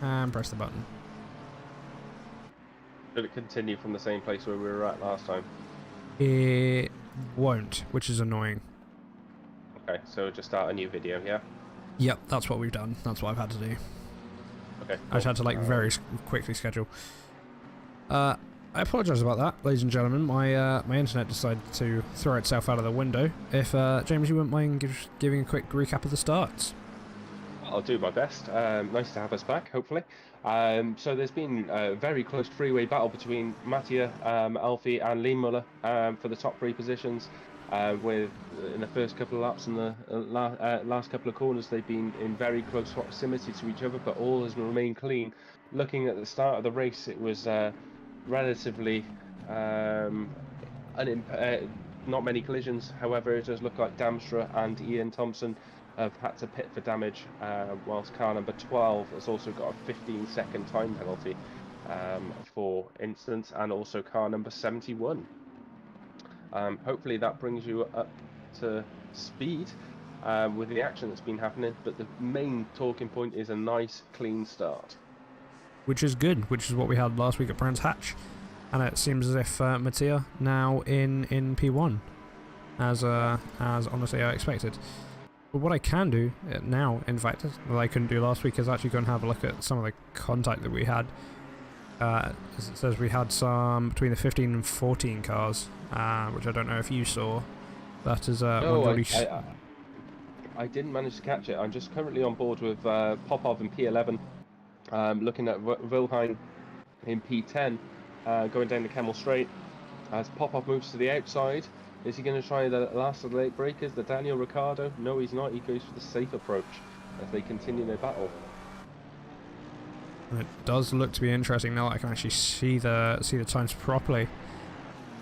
and press the button. Did it continue from the same place where we were at last time? It won't, which is annoying. Okay, so just start a new video, yeah? Yep, that's what we've done. That's what I've had to do. Okay, cool. I just had to, like, very quickly schedule. I apologise about that, ladies and gentlemen. My internet decided to throw itself out of the window. If, James, you wouldn't mind giving a quick recap of the starts. I'll do my best. Nice to have us back, hopefully. So there's been a very close three-way battle between Mattia, Alfie and Lee Muller for the top three positions. With in the first couple of laps and the last couple of corners, they've been in very close proximity to each other, but all has remained clean. Looking at the start of the race, it was relatively not many collisions. However, it does look like Damstra and Ian Thompson have had to pit for damage, whilst car number 12 has also got a 15-second time penalty for instance, and also car number 71. Hopefully that brings you up to speed with the action that's been happening, but the main talking point is a nice clean start. Which is good, which is what we had last week at Brands Hatch. And it seems as if Mattia now in P1, as honestly I expected. But what I can do now, in fact, that I couldn't do last week, is actually go and have a look at some of the contact that we had. As it says, we had some between the 15 and 14 cars, which I don't know if you saw. That is no, I didn't manage to catch it. I'm just currently on board with Popov in P11, looking at Wilhelm in P10, going down the Camel Straight. As Popov moves to the outside, is he going to try the last of the late breakers, the Daniel Ricciardo? No, he's not. He goes for the safe approach as they continue their battle. And it does look to be interesting now that I can actually see the times properly,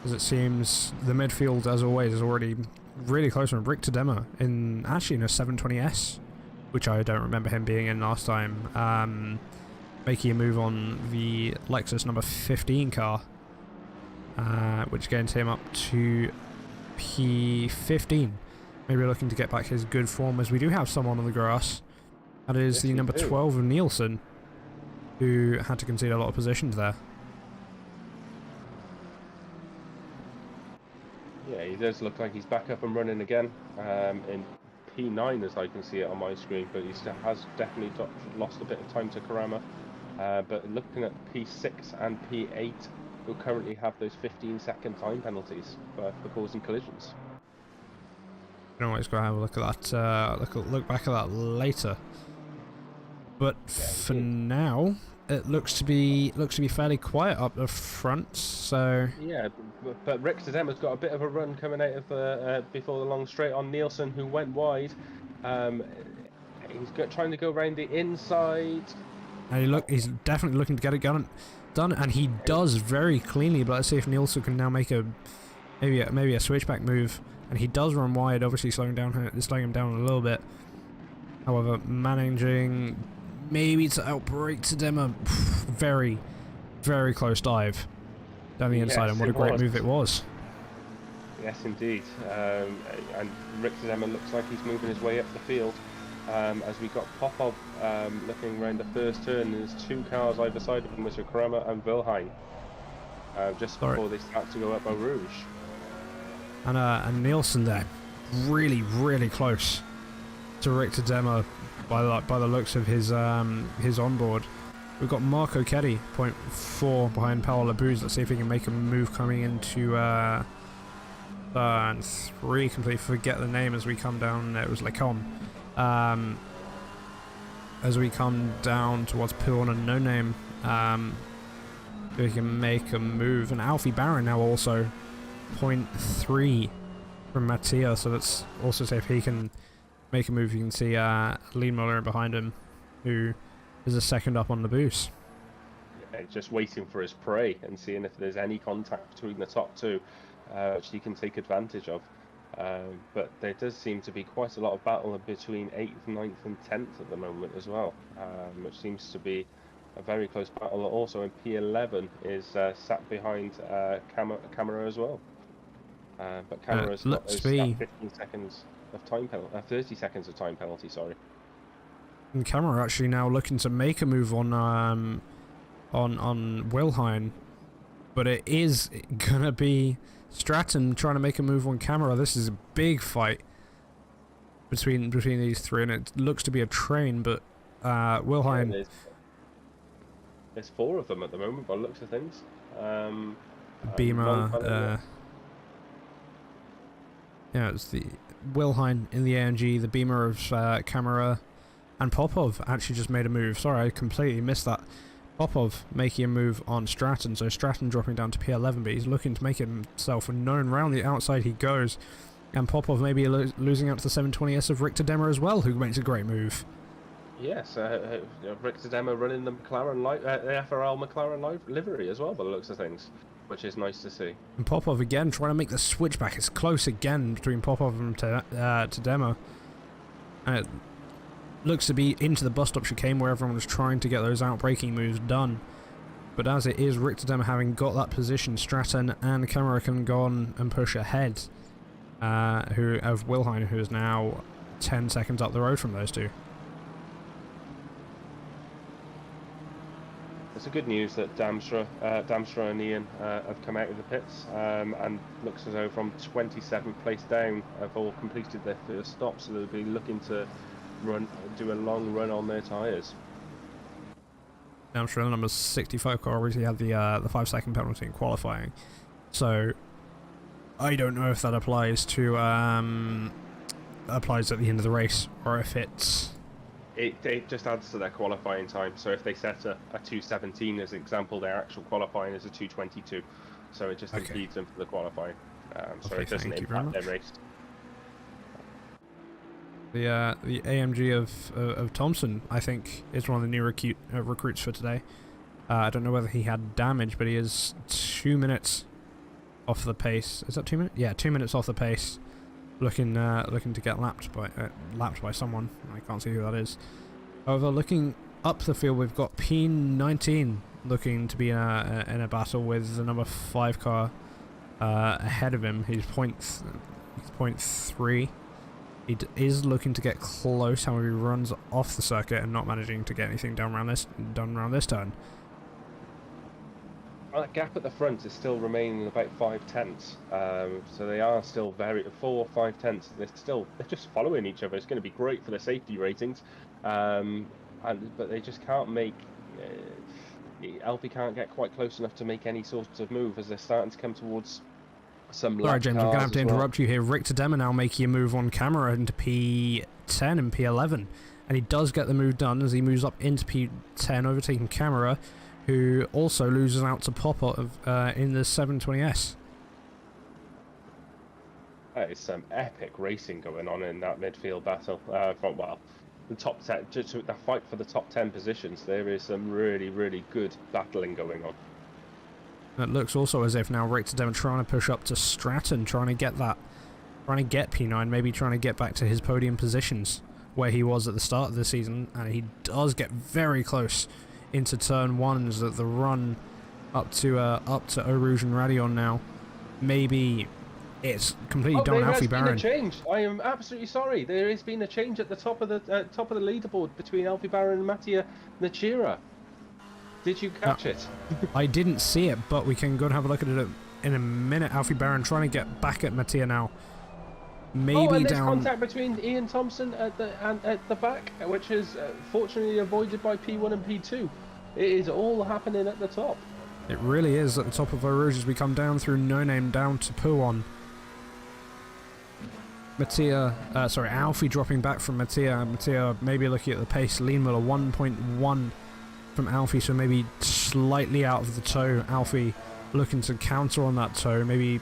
as it seems the midfield, as always, is already really close from Rick Tadema in a 720S, which I don't remember him being in last time. Making a move on the Lexus number 15 car, which gains him up to P15. Maybe looking to get back his good form, as we do have someone on the grass. That is yes, the number 12 of Nielsen, who had to concede a lot of positions there. Yeah, he does look like he's back up and running again in P9 as I can see it on my screen, but he still has definitely lost a bit of time to Karama. But looking at P6 and P8, who currently have those 15-second time penalties for causing collisions. You can always go have a look at that. Look back at that later. But yeah, for now, it looks to be fairly quiet up the front. So yeah, but Rick Tadema's got a bit of a run coming out of the before the long straight on Nielsen, who went wide. He's trying to go around the inside. And he's definitely looking to get it done, and he does very cleanly. But let's see if Nielsen can now make maybe a switchback move, and he does run wide, obviously slowing him down a little bit. However, managing maybe to outbrake Tadema. Very, very close dive down the inside, and what a great move it was. Yes, indeed. And Rick Tadema looks like he's moving his way up the field. As we got Popov looking around the first turn, there's two cars either side of him, which are Kramer and Wilhelm, just before they start to go up Eau Rouge. And Nielsen there, really, really close to Rick Tadema by the looks of his onboard. We've got Marco Keddy, 0.4 behind Paolo Labuz. Let's see if he can make a move coming into turn 3. Completely forget the name as we come down. It was Lecon. As we come down towards Pill and No Name, we can make a move. And Alfie Barron now also 0.3 from Mattia, so let's also see if he can make a move. You can see Lee Muller behind him, who is a second up on the boost. Yeah, just waiting for his prey and seeing if there's any contact between the top two, which he can take advantage of. But there does seem to be quite a lot of battle between 8th, 9th and 10th at the moment as well, which seems to be a very close battle. Also in P11 is sat behind Camera as well. But Camera's got those 15 seconds of time penalty, 30 seconds of time penalty, sorry. And Camera actually now looking to make a move on Wilhine, but it is gonna be Stratton trying to make a move on Camera. This is a big fight between these three, and it looks to be a train. But Wilhine, yeah, there's 4 of them at the moment by the looks of things. Beamer, yeah, it's the Wilhine in the AMG, the Beamer of Camera, and Popov actually just made a move. Sorry, I completely missed that. Popov making a move on Stratton, so Stratton dropping down to P11, but he's looking to make himself known. Round the outside he goes, and Popov maybe losing out to the 720S of Richter Demmer as well, who makes a great move. Yes, Richter Demmer running the McLaren the FRL McLaren livery as well by the looks of things, which is nice to see. And Popov again trying to make the switchback. It's close again between Popov and Demmer, and it looks to be into the bus stop chicane where everyone was trying to get those out-braking moves done. But as it is, Richter Demmer having got that position, Stratton and Camera can go on and push ahead of Wilhine, who is now 10 seconds up the road from those two. It's a good news that Damstra and Ian have come out of the pits, and looks as though from 27th place down have all completed their first stop, so they'll be looking to do a long run on their tyres. Damstra, the number 65 car, obviously had the 5-second penalty in qualifying, so I don't know if that applies to applies at the end of the race, or if it's... It just adds to their qualifying time. So if they set a 2:17 as an example, their actual qualifying is a 2:22. So it just impedes them for the qualifying. So it doesn't impact their race. The AMG of Thompson, I think, is one of the new recruits for today. I don't know whether he had damage, but he is 2 minutes off the pace. Is that 2 minutes? Yeah, 2 minutes off the pace. Looking to get lapped by someone. I can't see who that is. However, looking up the field, we've got P19 looking to be in a battle with the number 5 car ahead of him. He's .3. He is looking to get close. However, he runs off the circuit and not managing to get anything done around this turn. That gap at the front is still remaining about 5 tenths, so they are still 4 or 5 tenths. They're just following each other. It's going to be great for the safety ratings, but they just can't make. Alfie can't get quite close enough to make any sort of move as they're starting to come towards some. Sorry, James, I'm going to have to interrupt you here. Richter Demmer now making a move on Camera into P10 and P11, and he does get the move done as he moves up into P10, overtaking Camera, who also loses out to Popov in the 720S. That is some epic racing going on in that midfield battle. The top 10, just the fight for the top 10 positions. There is some really, really good battling going on. It looks also as if now Richter Demmer trying to push up to Stratton, trying to get P9, maybe trying to get back to his podium positions where he was at the start of the season, and he does get very close into turn 1 as the run up to Eau Rouge and Radion now. Maybe it's completely done. Alfie Baron. There has been a change. I am absolutely sorry. There has been a change at the top of the leaderboard between Alfie Baron and Mattia Nachira. Did you catch it? I didn't see it, but we can go and have a look at it in a minute. Alfie Baron trying to get back at Mattia now. Maybe and down. There's contact between Ian Thompson at the back, which is fortunately avoided by P1 and P2. It is all happening at the top. It really is at the top of Eau Rouge as we come down through No Name down to Puon. Alfie dropping back from Mattia. Mattia maybe looking at the pace. Lean Miller 1.1 from Alfie, so maybe slightly out of the toe. Alfie looking to counter on that toe, maybe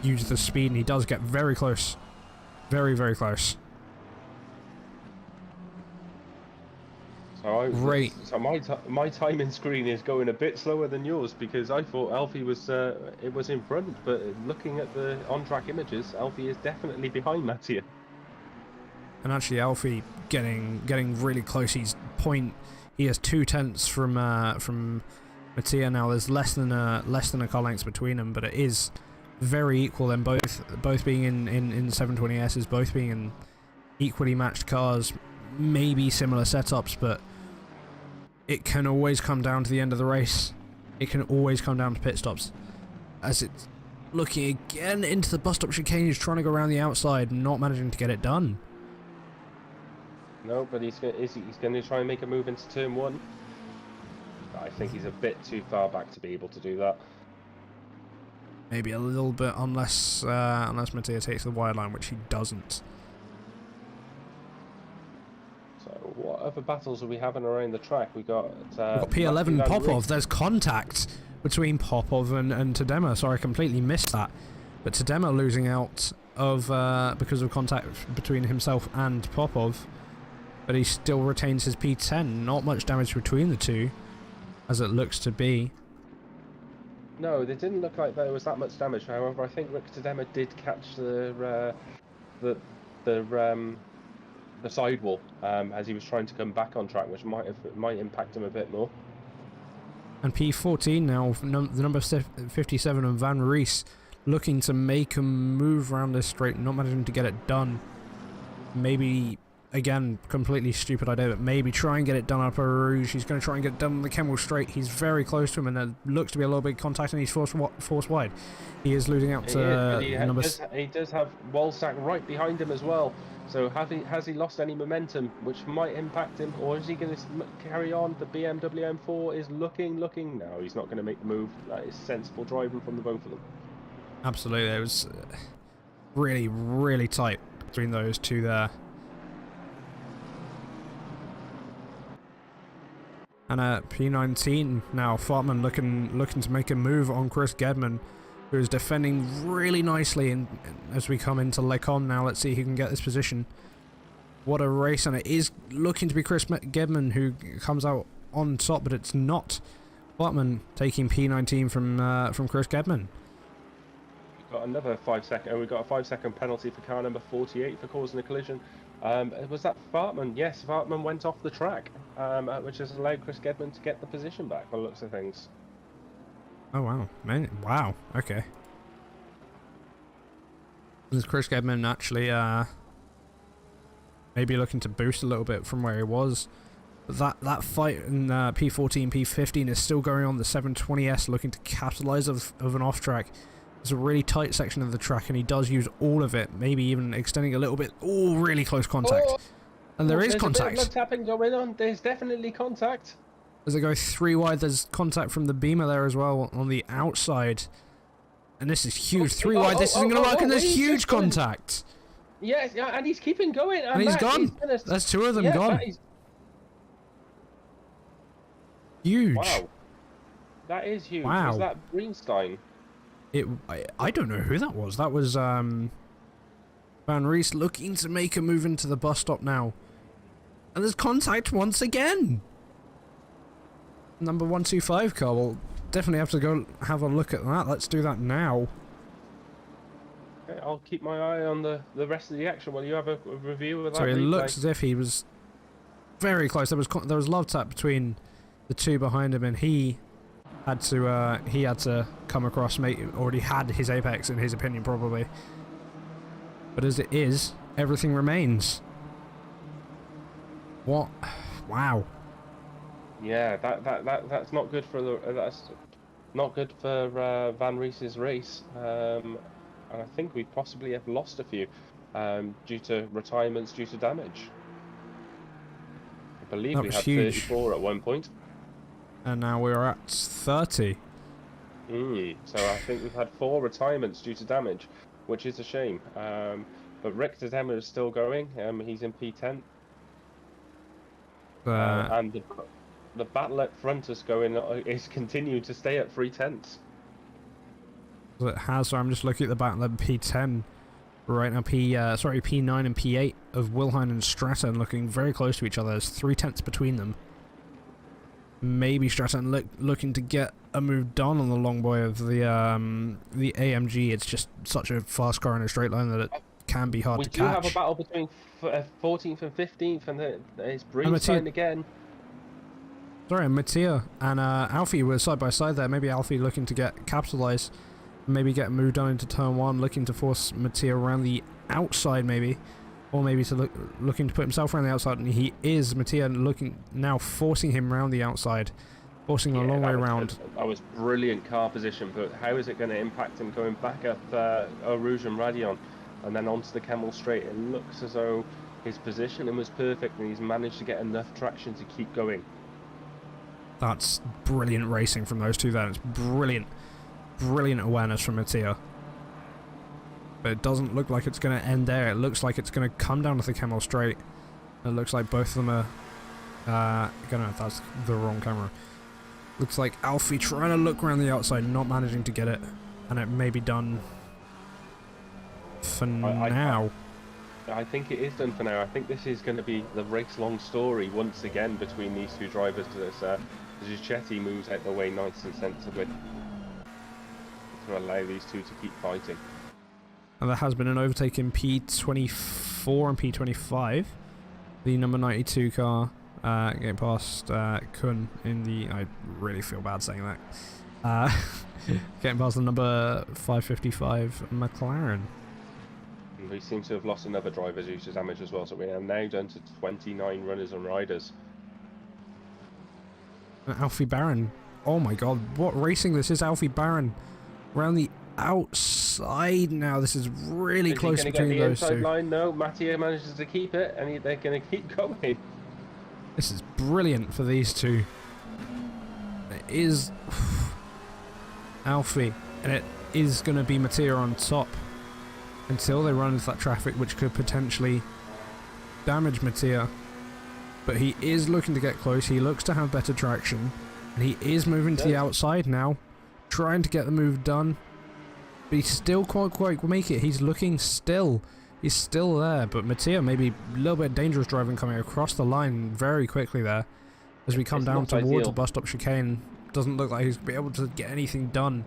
use the speed, and he does get very close. Very, very close. Great. So my timing screen is going a bit slower than yours because I thought Alfie was in front, but looking at the on-track images, Alfie is definitely behind Mattia. And actually, Alfie getting really close. He has 2 tenths from Mattia now. There's less than a car length between them, but it is very equal. Then both being in 720Ss, both being in equally matched cars. maybe similar setups, but it can always come down to the end of the race. It can always come down to pit stops. As it's looking again into the bus stop chicane, he's trying to go around the outside, not managing to get it done. No, but he's going to try and make a move into turn 1. I think he's a bit too far back to be able to do that. Maybe a little bit, unless Mattia takes the wide line, which he doesn't. So what other battles are we having around the track? We've got P11 Popov. There's contact between Popov and Tadema. Sorry, I completely missed that. But Tadema losing out of because of contact between himself and Popov. But he still retains his P10. Not much damage between the two, as it looks to be. No, it didn't look like there was that much damage. However, I think Rick Tadema did catch the sidewall as he was trying to come back on track, which might impact him a bit more. And P14 now, the number 57 on Van Rees, looking to make a move around this straight, not managing to get it done. Maybe, again, completely stupid idea, but maybe try and get it done up a Rouge. He's going to try and get it done on the Kemmel straight. He's very close to him, and there looks to be a little bit of contact, and he's forced wide. He is losing out to he does have Walsack right behind him as well. So has he lost any momentum, which might impact him, or is he going to carry on? The BMW M4 is looking. No, he's not going to make the move. That is sensible driving from the both of them. Absolutely, it was really, really tight between those two there. And at P19 now, Fartman looking to make a move on Chris Gedman, who is defending really nicely. And as we come into Lecon now, let's see who can get this position. What a race, and it is looking to be Chris Gedman who comes out on top, but it's not. Fartman taking P19 from Chris Gedman. We've got another 5 second. We've got a 5 second penalty for car number 48 for causing a collision. Was that Fartman? Yes, Fartman went off the track, which has allowed Chris Gedman to get the position back by the looks of things. Oh wow, man! Wow, okay. Is Chris Gedman actually maybe looking to boost a little bit from where he was? But that fight in P14, P15 is still going on. The 720S looking to capitalise of an off track. It's a really tight section of the track, and he does use all of it, maybe even extending a little bit. Oh, really close contact. Oh, and there is contact. There's a bit of tapping going on. There's definitely contact. As they go 3 wide, there's contact from the Beamer there as well on the outside. And this is huge. 3 wide, this isn't going to work, and there's huge contact. Yes, yeah, and he's keeping going. And he's gone. There's 2 of them gone. Huge. Wow. That is huge. Wow. Was that Greenstein? I don't know who that was. That was Van Rees looking to make a move into the bus stop now. And there's contact once again. Number 125 car. We'll definitely have to go have a look at that. Let's do that now. Okay, I'll keep my eye on the rest of the action while you have a review of that. So it looks as if he was very close. There was love tap between the 2 behind him, and he had to come across, already had his apex in his opinion probably. But as it is, everything remains. What? Wow. Yeah, that's not good for Van Rees's race, and I think we possibly have lost a few due to retirements, due to damage. I believe we had huge. 34 at one point. And now we're at 30. So I think we've had 4 retirements due to damage, which is a shame. But Rick Tadema is still going. He's in P10. And the battle at front is continuing to stay at 3/10. It has. So I'm just looking at the battle at P10 right now. P9 and P8 of Wilhine and Stratton looking very close to each other. There's 3/10 between them. Maybe Stratton looking to get a move done on the long boy of the AMG. It's just such a fast car in a straight line that it can be hard to catch. We do have a battle between 14th and 15th, and it's Greenstein again. Sorry, Mattia and Alfie were side by side there. Maybe Alfie looking to capitalise, maybe get a move done into turn 1, looking to force Mattia around the outside maybe. or maybe to looking to put himself around the outside, and he is. Mattia looking now, forcing him around the outside, forcing him a long way around. That was brilliant car position, but how is it going to impact him going back up Eau Rouge and Radion and then onto the Kemmel Straight? It looks as though his positioning was perfect and he's managed to get enough traction to keep going. That's brilliant racing from those two there. It's brilliant awareness from Mattia. But it doesn't look like it's going to end there. It looks like it's going to come down to the Kemmel Straight. It looks like both of them are that's the wrong camera. Looks like Alfie trying to look around the outside, not managing to get it, and it may be done for now. I think it is done for now. I think this is going to be the race-long story once again between these two drivers. As Giuseppe moves out the way nice and sensibly to allow these two to keep fighting. And there has been an overtake in P24 and P25. The number 92 car getting past Kun in the... I really feel bad saying that. Getting past the number 555 McLaren. We seem to have lost another driver due to damage as well, so we are now down to 29 runners and riders. Alfie Barron. Oh my god, what racing this is. Alfie Barron around the outside now. This is really close between those two. Line? No, Mattia manages to keep it, and they're going to keep going. This is brilliant for these two. It is Alfie, and it is going to be Mattia on top until they run into that traffic, which could potentially damage Mattia. But he is looking to get close. He looks to have better traction, and he is moving to the outside now, trying to get the move done. But he still can't quite make it. He's looking still. He's still there, but Mattia maybe a little bit dangerous driving coming across the line very quickly there. As we come down towards the bus stop chicane, doesn't look like he's going to be able to get anything done.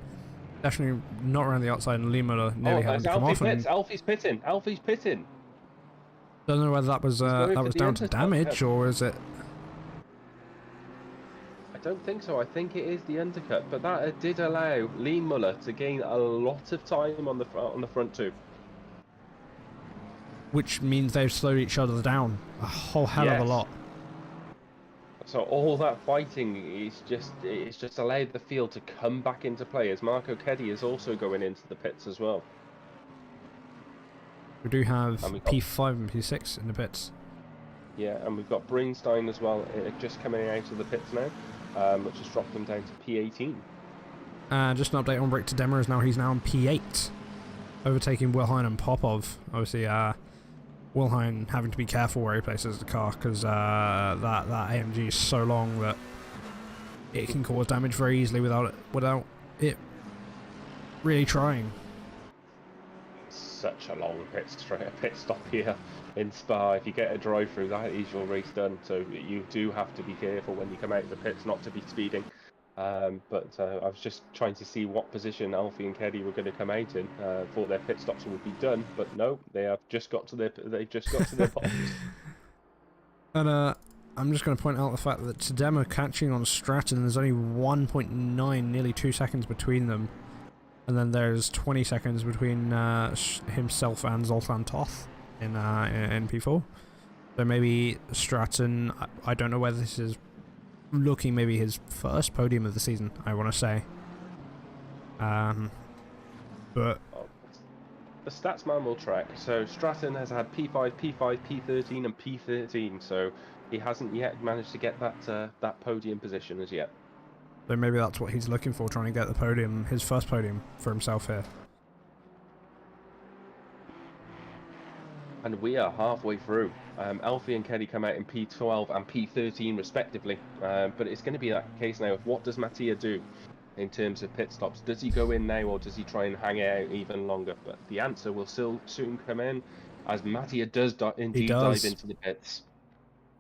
Definitely not around the outside, and Lee Muller nearly had to come off. Alfie's pitting. Alfie's pitting. Don't know whether that was down to damage, or is it... I don't think so. I think it is the undercut, but that did allow Lee Muller to gain a lot of time on the front two. Which means they've slowed each other down a whole hell of a lot. So all that fighting is just allowed the field to come back into play, as Marco Keddy is also going into the pits as well. We do have P5 and P6 in the pits. Yeah, and we've got Breenstein as well, just coming out of the pits now, which has dropped him down to P18. Just an update on Rick Tadema, he's now on P8, overtaking Wilhine and Popov. Obviously, Wilhine having to be careful where he places the car, because that AMG is so long that it can cause damage very easily without it really trying. Such a long pit stop here in Spa. If you get a drive through, that is your race done. So you do have to be careful when you come out of the pits, not to be speeding. But I was just trying to see what position Alfie and Keddy were going to come out in for their pit stops would be done. But no, they've just got to their box. And I'm just going to point out the fact that Tadema catching on Stratton, there's only 1.9, nearly 2 seconds between them. And then there's 20 seconds between himself and Zoltan Toth in P4. So maybe Stratton, I don't know whether this is looking maybe his first podium of the season, I want to say. But the stats man will track. So Stratton has had P5, P5, P13 and P13, so he hasn't yet managed to get that podium position as yet. So maybe that's what he's looking for, trying to get the podium, his first podium for himself here. And we are halfway through. Alfie and Keddy come out in P12 and P13 respectively. But it's going to be that case now of what does Mattia do in terms of pit stops? Does he go in now, or does he try and hang it out even longer? But the answer will still soon come in, as Mattia does indeed dive into the pits.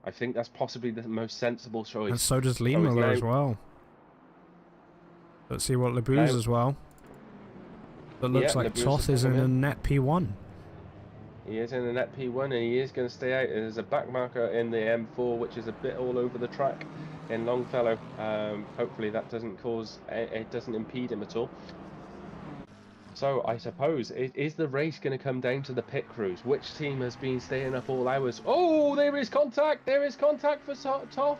I think that's possibly the most sensible choice. And so does Lee Miller as well. Let's see what Lebou's as well. But looks like Toth is in a net P1. He is in the net P1, and he is going to stay out. There's a back marker in the M4, which is a bit all over the track in Longfellow. Hopefully that doesn't impede him at all. So I suppose, is the race going to come down to the pit crews? Which team has been staying up all hours? Oh, there is contact! There is contact for Toff!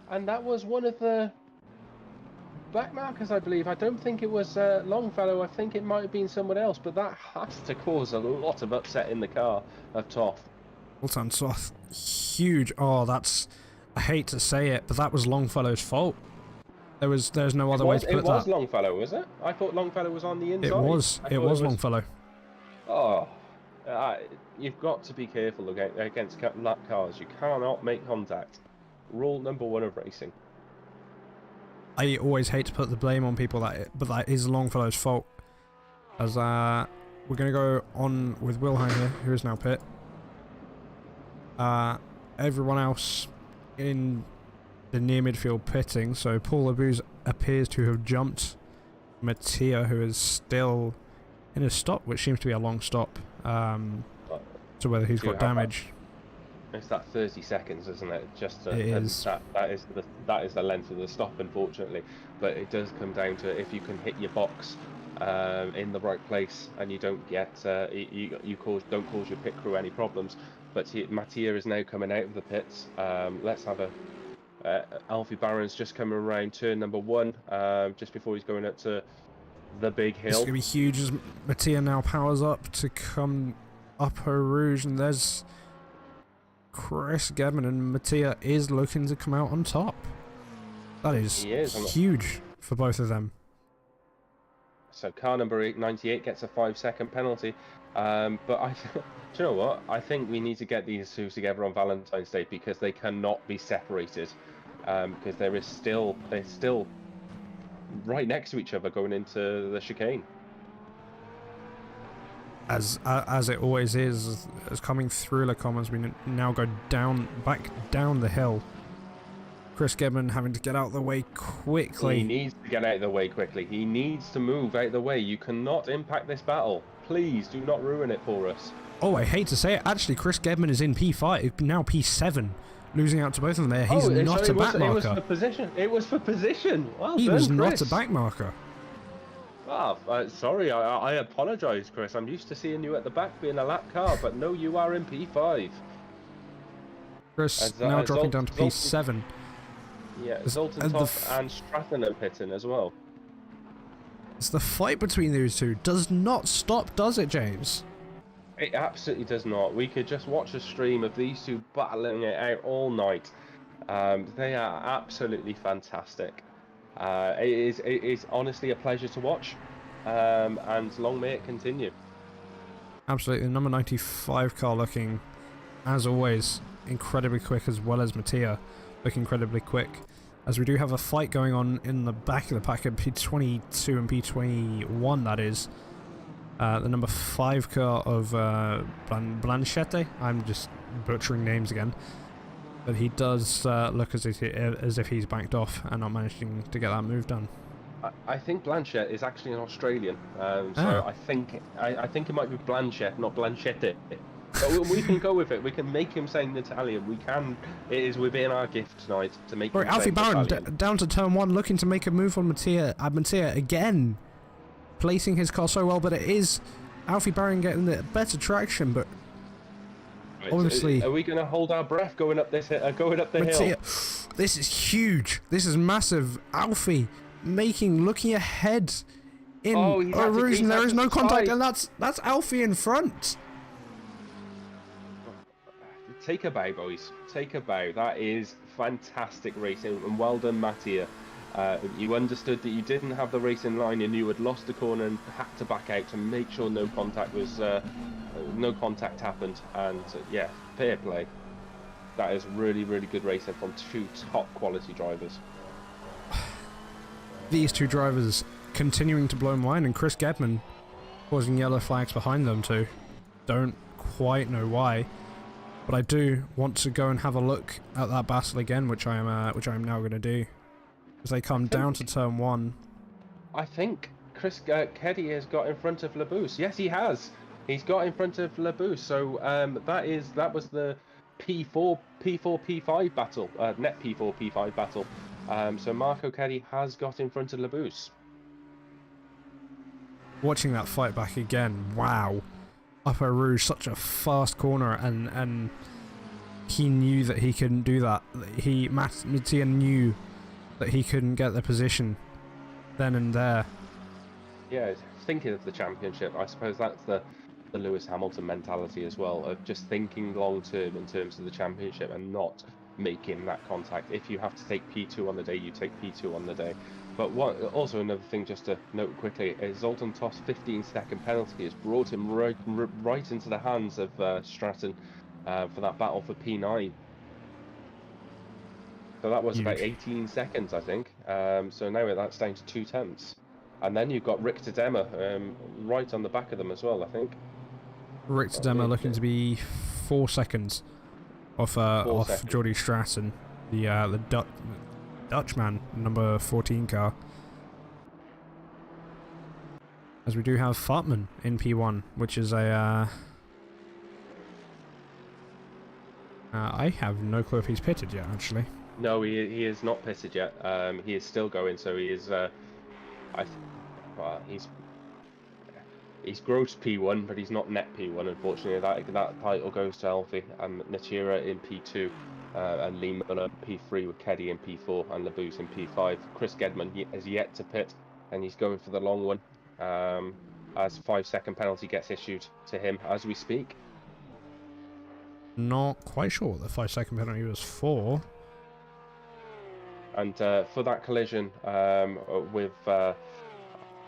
And that was one of the back markers, I believe. I don't think it was Longfellow. I think it might have been someone else, but that has to cause a lot of upset in the car of Toff. Well, Toff, huge. Oh, that's... I hate to say it, but that was Longfellow's fault. There's no other way to put that. It was Longfellow, was it? I thought Longfellow was on the inside. It was Longfellow. Oh, you've got to be careful against lap cars. You cannot make contact. Rule number 1 of racing. I always hate to put the blame on people, but that is Longfellow's fault. As we're going to go on with Wilhelm here, who is now pit. Everyone else in the near midfield pitting, so Paul Labuse appears to have jumped Mattia, who is still in a stop, which seems to be a long stop, to whether he's got damage. It's that 30 seconds, isn't it? Just it is. That is the length of the stop, unfortunately. But it does come down to if you can hit your box in the right place and you don't get don't cause your pit crew any problems. But Mattia is now coming out of the pits. Let's have a Alfie Barron's just coming around turn number 1, just before he's going up to the big hill. It's going to be huge as Mattia now powers up to come up Eau Rouge, and there's Chris Gedman, and Mattia is looking to come out on top. That is huge for both of them. So car number 98 gets a 5-second penalty. But do you know what? I think we need to get these two together on Valentine's Day because they cannot be separated. Because they're still right next to each other going into the chicane. As it always is, as coming through Le Commons, we now go back down the hill. Chris Gedman having to get out of the way quickly. He needs to get out of the way quickly. He needs to move out of the way. You cannot impact this battle. Please do not ruin it for us. Oh, I hate to say it. Actually, Chris Gedman is in P5, now P7. Losing out to both of them there. He's not a back marker. It was for position. It was for position. Well he done, was Chris. not a back marker. Oh, sorry. I apologise, Chris. I'm used to seeing you at the back being a lap car, but no, you are in P5. Chris now dropping down to P7. Yeah, Zoltan Toff and Stratton are pitting as well. It's the fight between those two does not stop, does it, James? It absolutely does not. We could just watch a stream of these two battling it out all night. They are absolutely fantastic. It is honestly a pleasure to watch, and long may it continue. Absolutely. The number 95 car looking, as always, incredibly quick, as well as Mattia looking incredibly quick. As we do have a fight going on in the back of the pack at P22 and P21, that is. The number 5 car of Blanchette. I'm just butchering names again. But he does look as if he's backed off and not managing to get that move done. I think Blanchette is actually an Australian. So I think it might be Blanchette, not Blanchette. But we can go with it. We can make him sound Italian. We can. It is within our gift tonight to make him sound Alfie Barron down to turn 1, looking to make a move on Mattia. Mattia again. Placing his car so well, but it is Alfie Barron getting the better traction, but honestly... Are we going to hold our breath going up this hill? Hill? This is huge. This is massive. Alfie looking ahead in Eau Rouge, and there is no contact, and that's Alfie in front. Take a bow, boys. Take a bow. That is fantastic racing, and well done, Mattia. You understood that you didn't have the race in line and you had lost the corner and had to back out to make sure no contact happened. And yeah, fair play. That is really, really good racing from two top quality drivers. These two drivers continuing to blow mine, and Chris Gedman causing yellow flags behind them too. Don't quite know why, but I do want to go and have a look at that battle again, which I am now going to do. As they come down to turn 1. I think Chris Keddy has got in front of Labuse. Yes, he has. He's got in front of Labuse. So that was the P4 P5 battle, net P4 P5 battle. So Marco Keddy has got in front of Labuse. watching that fight back again, wow. Upper Rouge, such a fast corner, and he knew that he couldn't do that. Mattia knew that he couldn't get the position then and there. Yeah, thinking of the championship, I suppose that's the Lewis Hamilton mentality as well, of just thinking long term in terms of the championship and not making that contact. If you have to take P2 on the day, you take P2 on the day. But also another thing just to note quickly is Zoltan Toff's 15-second penalty has brought him right into the hands of Stratton for that battle for P9. So that was about 18 seconds, I think. So now that's down to 2/10. And then you've got Rick Tedema right on the back of them as well, I think. Rick Tedema looking to be 4 seconds off Geordie Stratton, the Dutchman, number 14 car. As we do have Fartman in P1, which is a... I have no clue if he's pitted yet, actually. No, he is not pitted yet. He is still going, so he is... he's gross P1, but he's not net P1, unfortunately. That title goes to Alfie and Natira in P2. And Lee Muller P3 with Keddy in P4 and Labuse in P5. Chris Gedman has yet to pit, and he's going for the long one as 5-second penalty gets issued to him as we speak. Not quite sure what the 5-second penalty was for. And for that collision with, I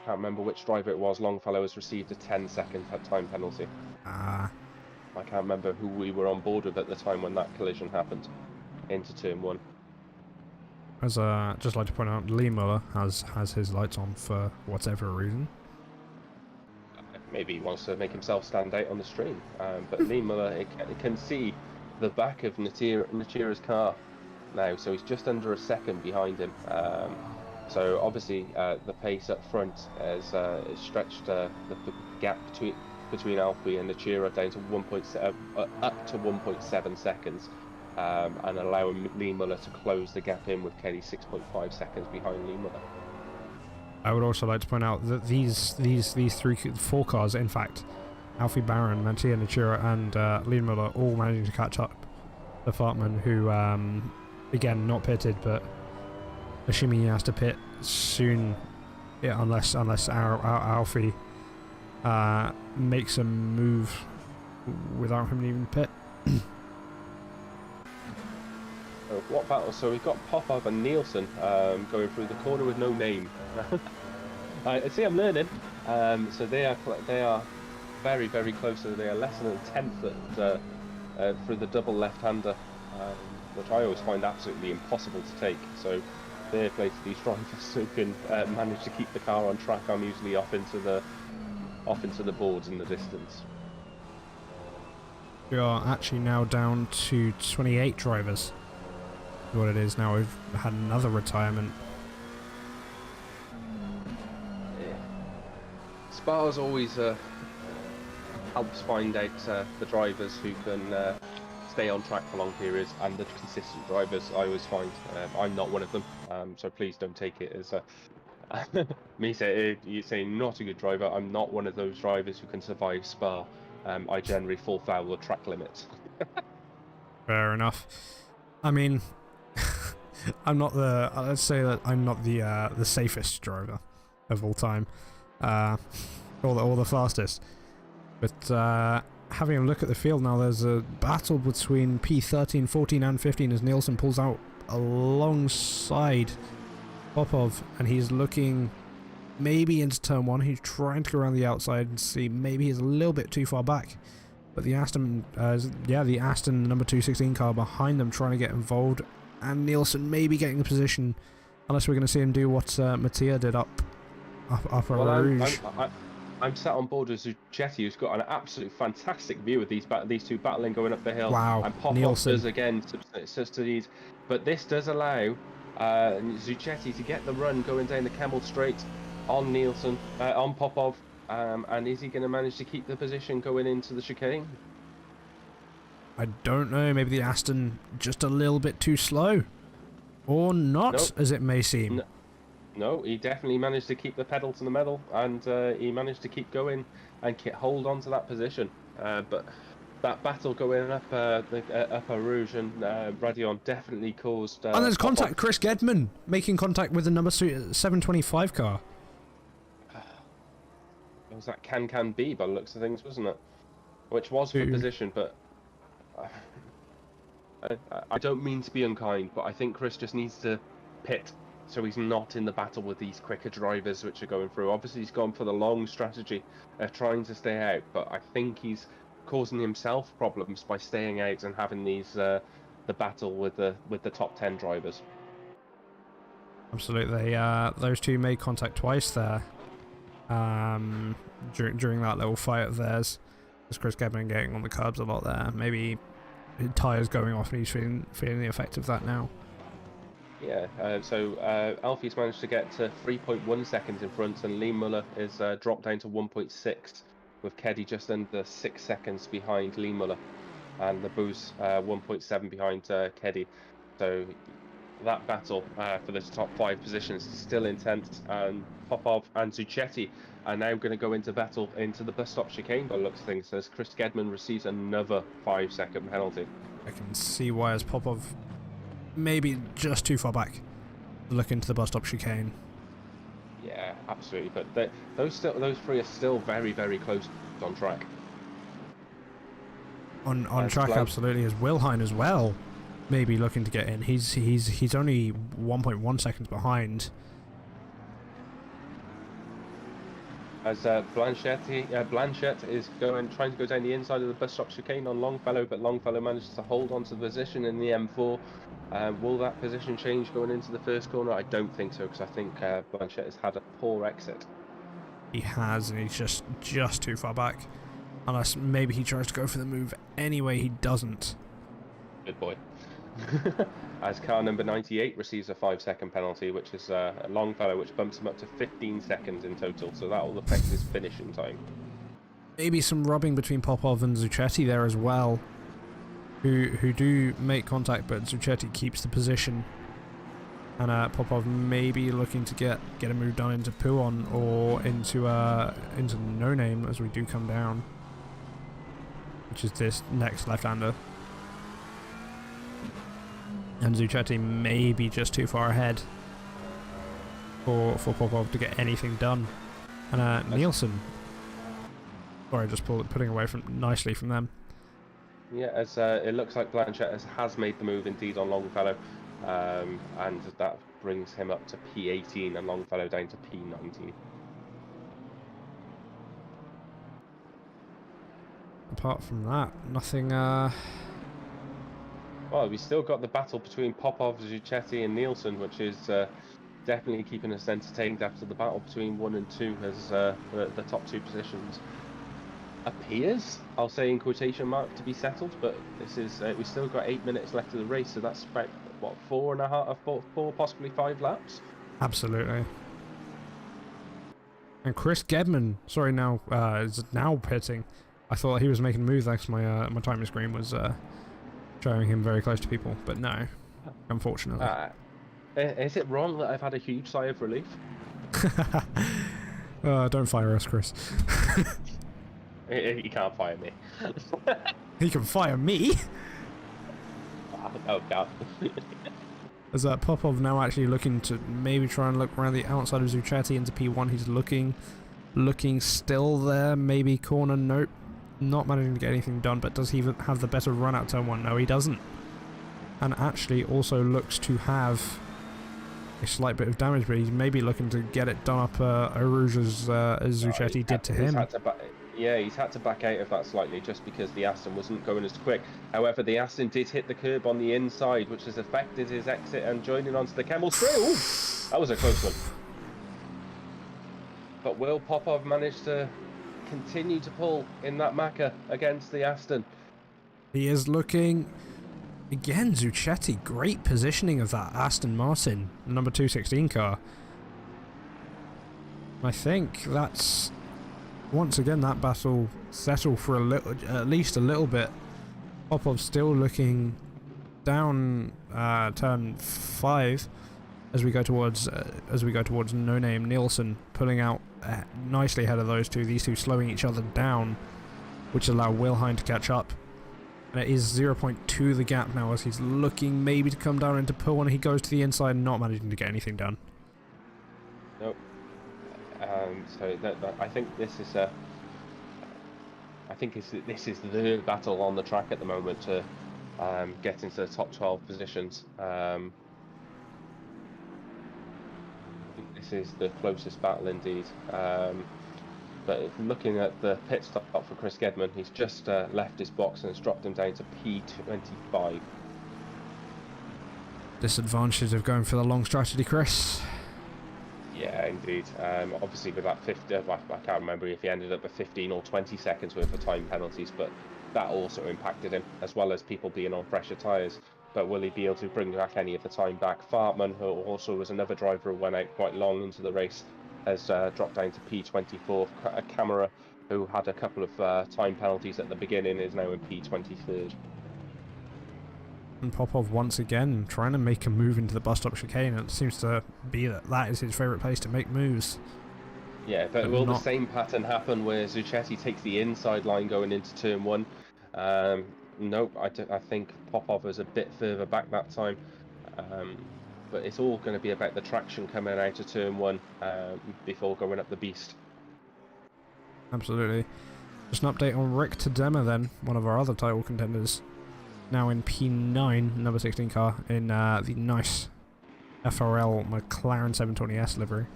can't remember which driver it was, Longfellow has received a 10-second time penalty. I can't remember who we were on board with at the time when that collision happened into turn 1. As just like to point out, Lee Muller has his lights on for whatever reason. Maybe he wants to make himself stand out on the stream. But Lee Muller can see the back of Natira's car now, so he's just under a second behind him. So obviously the pace up front has stretched the gap between Alfie and Natira down to up to 1.7 seconds, and allowing Lee Muller to close the gap in with Kelly 6.5 seconds behind Lee Muller. I would also like to point out that these 4 cars, in fact, Alfie Barron, Mattia Natira, and Lee Muller all managing to catch up to Fartman, who again not pitted, but assuming he has to pit soon, yeah, unless our Alfie makes a move without him leaving pit. What battle? So we've got Popov and Nielsen going through the corner with no name. I see, I'm learning. So they are very, very close. So they are less than a 10th through the double left-hander, which I always find absolutely impossible to take. So fair play to these drivers who can manage to keep the car on track. I'm usually off into the boards in the distance. We are actually now down to 28 drivers. What it is now, we've had another retirement. Yeah. Spa's always helps find out the drivers who can stay on track for long periods, and the consistent drivers I always find. I'm not one of them, so please don't take it as me saying not a good driver. I'm not one of those drivers who can survive Spa. I generally fall foul of track limits. Fair enough. I mean, I'm not the. Let's say that I'm not the safest driver of all time, or the fastest. But having a look at the field now, there's a battle between P13, 14, and 15 as Nielsen pulls out alongside Popov, and he's looking maybe into turn 1. He's trying to go around the outside and see maybe he's a little bit too far back. But the Aston, the Aston number 216 car behind them trying to get involved, and Nielsen maybe getting the position, unless we're going to see him do what Mattia did up Rouge. I'm sat on board with Zuchetti, who's got an absolute fantastic view of these two battling going up the hill. Wow, and Popov does again subsidies, but this does allow Zuchetti to get the run going down the Kemmel Straight on Nielsen, on Popov, and is he going to manage to keep the position going into the chicane? I don't know, maybe the Aston just a little bit too slow, or not, nope. as it may seem. No, he definitely managed to keep the pedal to the metal, and he managed to keep going and hold on to that position. But that battle going up up Rouge and Radion definitely caused. And there's Popov. contact. Chris Gedman making contact with the number 725 car. It was that Can B by the looks of things, wasn't it? Which was for position, but I don't mean to be unkind, but I think Chris just needs to pit so he's not in the battle with these quicker drivers which are going through. Obviously, he's gone for the long strategy of trying to stay out, but I think he's causing himself problems by staying out and having these the battle with the top 10 drivers. Absolutely. Those two made contact twice there. During that little fight of theirs, was Chris Gedman getting on the curbs a lot there. Maybe his tyres going off and he's feeling the effect of that now. Yeah, so Alfie's managed to get to 3.1 seconds in front, and Lee Muller is dropped down to 1.6, with Keddy just under 6 seconds behind Lee Muller, and the Boost 1.7 behind Keddy. So that battle for the top 5 positions is still intense, and Popov and Zucchetti are now going to go into battle into the bus stop chicane by the looks of things, as Chris Gedman receives another 5-second penalty. I can see why, as Popov maybe just too far back to look into the bus stop chicane. Yeah, absolutely, but those three are still very, very close on track. On track, absolutely, as Wilhine as well. Maybe looking to get in. He's only 1.1 seconds behind. As Blanchett is trying to go down the inside of the bus stop chicane on Longfellow, but Longfellow manages to hold on to the position in the M4. Will that position change going into the first corner? I don't think so, because I think Blanchett has had a poor exit. He has, and he's just too far back. Unless maybe he tries to go for the move anyway, he doesn't. Good boy. As car number 98 receives a 5-second penalty, which is a Longfellow, which bumps him up to 15 seconds in total, so that will affect his finishing time. Maybe some rubbing between Popov and Zucchetti there as well, who do make contact, but Zucchetti keeps the position. And Popov maybe looking to get a move done into Puon or into No Name as we do come down, which is this next left-hander. And Zucchetti may be just too far ahead for Popov to get anything done. And Nielsen, sorry, just putting away nicely from them. Yeah, as it looks like Blanchett has made the move indeed on Longfellow, and that brings him up to P18 and Longfellow down to P19. Apart from that, nothing. Well, we still got the battle between Popov, Zucchetti and Nielsen, which is definitely keeping us entertained after the battle between 1 and 2 as the top 2 positions appears, I'll say in quotation mark, to be settled. But this is we've still got 8 minutes left of the race, so that's about, what, 4 possibly 5 laps? Absolutely. And Chris Gedman, sorry, is now pitting. I thought he was making a move there because my timing screen was showing him very close to people, but no, unfortunately. Is it wrong that I've had a huge sigh of relief? Don't fire us, Chris. He can't fire me. He can fire me? Oh god. As Popov now actually looking to maybe try and look around the outside of Zucchetti into P1. He's looking still there, maybe corner, nope. Not managing to get anything done, but does he have the better run out turn 1? No, he doesn't. And actually also looks to have a slight bit of damage, but he's maybe looking to get it done up Rouge as Zucchetti did to him. He's had to back out of that slightly just because the Aston wasn't going as quick. However, the Aston did hit the curb on the inside, which has affected his exit and joining onto the Camel straight. Ooh, that was a close one. But will Popov manage to continue to pull in that Macca against the Aston? He is looking again. Zucchetti, great positioning of that Aston Martin number 216 car. I think that's once again that battle settled for at least a little bit. Popov still looking down turn 5 as we go towards No Name Nielsen pulling out nicely ahead of those two. These two slowing each other down, which allow Wilhelm to catch up. And it is 0.2 the gap now as he's looking maybe to come down into pull, and he goes to the inside, not managing to get anything done. Nope. So I think this is this is the battle on the track at the moment to get into the top 12 positions. I think this is the closest battle indeed. But looking at the pit stop for Chris Gedman, he's just left his box and has dropped him down to P25. Disadvantage of going for the long strategy, Chris. Yeah, indeed. Obviously with that 50, I can't remember if he ended up with 15 or 20 seconds worth of time penalties, but that also impacted him, as well as people being on fresher tyres. But will he be able to bring back any of the time back? Fartman, who also was another driver who went out quite long into the race, has dropped down to P24. A Camera, who had a couple of time penalties at the beginning, is now in P23. And Popov once again trying to make a move into the bus stop chicane, and it seems to be that is his favourite place to make moves. Yeah, but will the same pattern happen where Zucchetti takes the inside line going into turn 1? Nope, I think Popov is a bit further back that time. But it's all going to be about the traction coming out of turn 1 before going up the beast. Absolutely. Just an update on Rick Tadema then, one of our other title contenders. Now in P9, number 16 car, in the nice FRL McLaren 720S livery,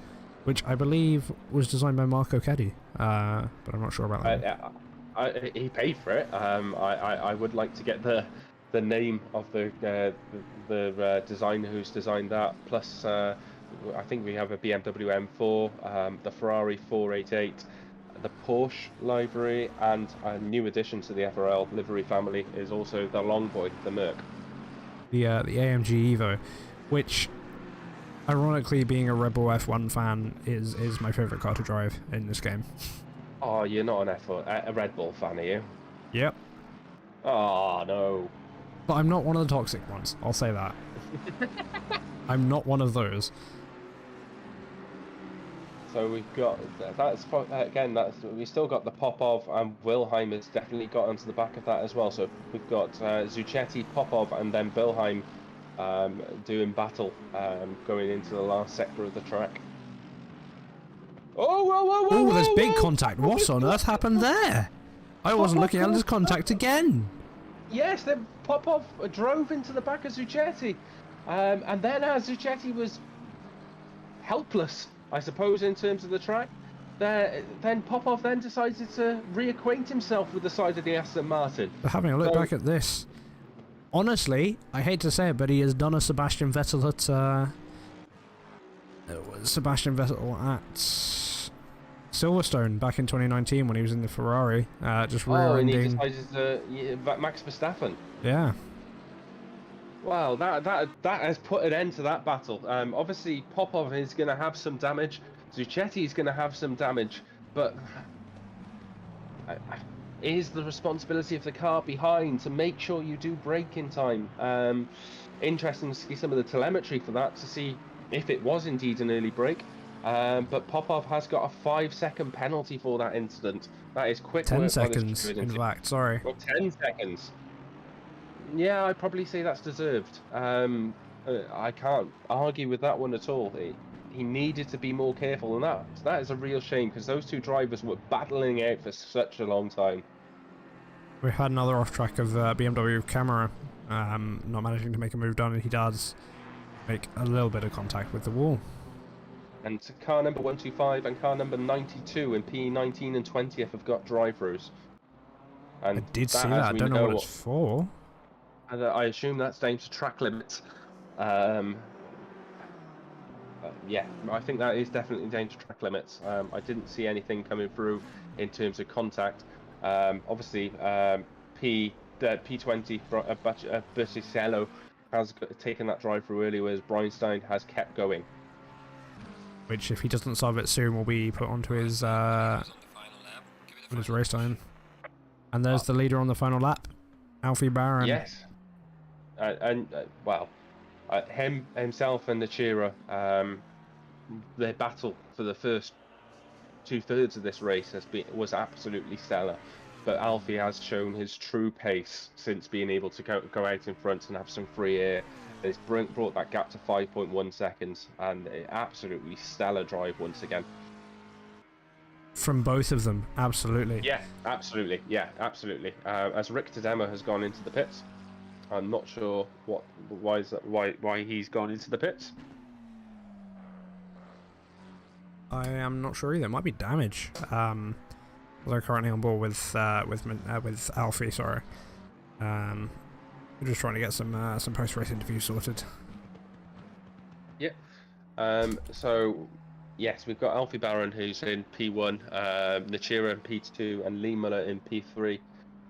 which I believe was designed by Marco Keddy, but I'm not sure about that. He paid for it. I would like to get the name of the designer who's designed that. Plus, I think we have a BMW M4, the Ferrari 488, the Porsche livery, and a new addition to the FRL livery family is also the Long Boy, the Merc. The AMG Evo, which, ironically, being a Red Bull F1 fan, is my favourite car to drive in this game. Oh, you're not a Red Bull fan, are you? Yep. Oh, no. But I'm not one of the toxic ones, I'll say that. I'm not one of those. So we've got, we still got the Popov, and Wilhelm has definitely got onto the back of that as well. So we've got Zucchetti, Popov, and then Wilhelm doing battle going into the last sector of the track. Oh, whoa, whoa, whoa! Oh, there's big contact. What on earth happened there? I wasn't looking at this contact again. Yes, then Popov drove into the back of Zucchetti, and then as Zucchetti was helpless, I suppose, in terms of the track, then Popov then decided to reacquaint himself with the side of the Aston Martin. But having a look back at this, honestly, I hate to say it, but he has done a Sebastian Vettel at Silverstone back in 2019 when he was in the Ferrari, just rear-ending. And he decided to Max Verstappen. Yeah. Wow, that has put an end to that battle. Obviously, Popov is going to have some damage. Zucchetti is going to have some damage, but it is the responsibility of the car behind to make sure you do brake in time. Interesting to see some of the telemetry for that to see if it was indeed an early brake. But Popov has got a 5-second penalty for that incident. That is quick. 10 seconds, in fact. Sorry. Well, 10 seconds. Yeah, I'd probably say that's deserved. I can't argue with that one at all. He needed to be more careful, and that is a real shame because those two drivers were battling out for such a long time. We had another off track of BMW Camera not managing to make a move down, and he does make a little bit of contact with the wall. And car number 125 and car number 92 in P19 and 20th have got drive-throughs. I did see that. I don't know what it's for. And I assume that's down to track limits. Yeah, I think that is definitely down to track limits. I didn't see anything coming through in terms of contact. Obviously, P20 Berticello has taken that drive through early, whereas Breinstein has kept going. Which, if he doesn't solve it soon, will be put onto his race time. And there's the leader on the final lap, Alfie Barron. Yes. Well, himself and Nachira, their battle for the first 2/3 of this race was absolutely stellar. But Alfie has shown his true pace since being able to go out in front and have some free air. It's brought that gap to 5.1 seconds, and absolutely stellar drive once again. From both of them, absolutely. Yeah, absolutely. Yeah, absolutely. As Rick Tadema has gone into the pits, I'm not sure why he's gone into the pits. I am not sure either. It might be damage. They're currently on board with Alfie. Sorry. We're just trying to get some post-race interviews sorted. Yep. So yes, we've got Alfie Barron, who's in P1, Nachira in P2, and Lee Muller in P3,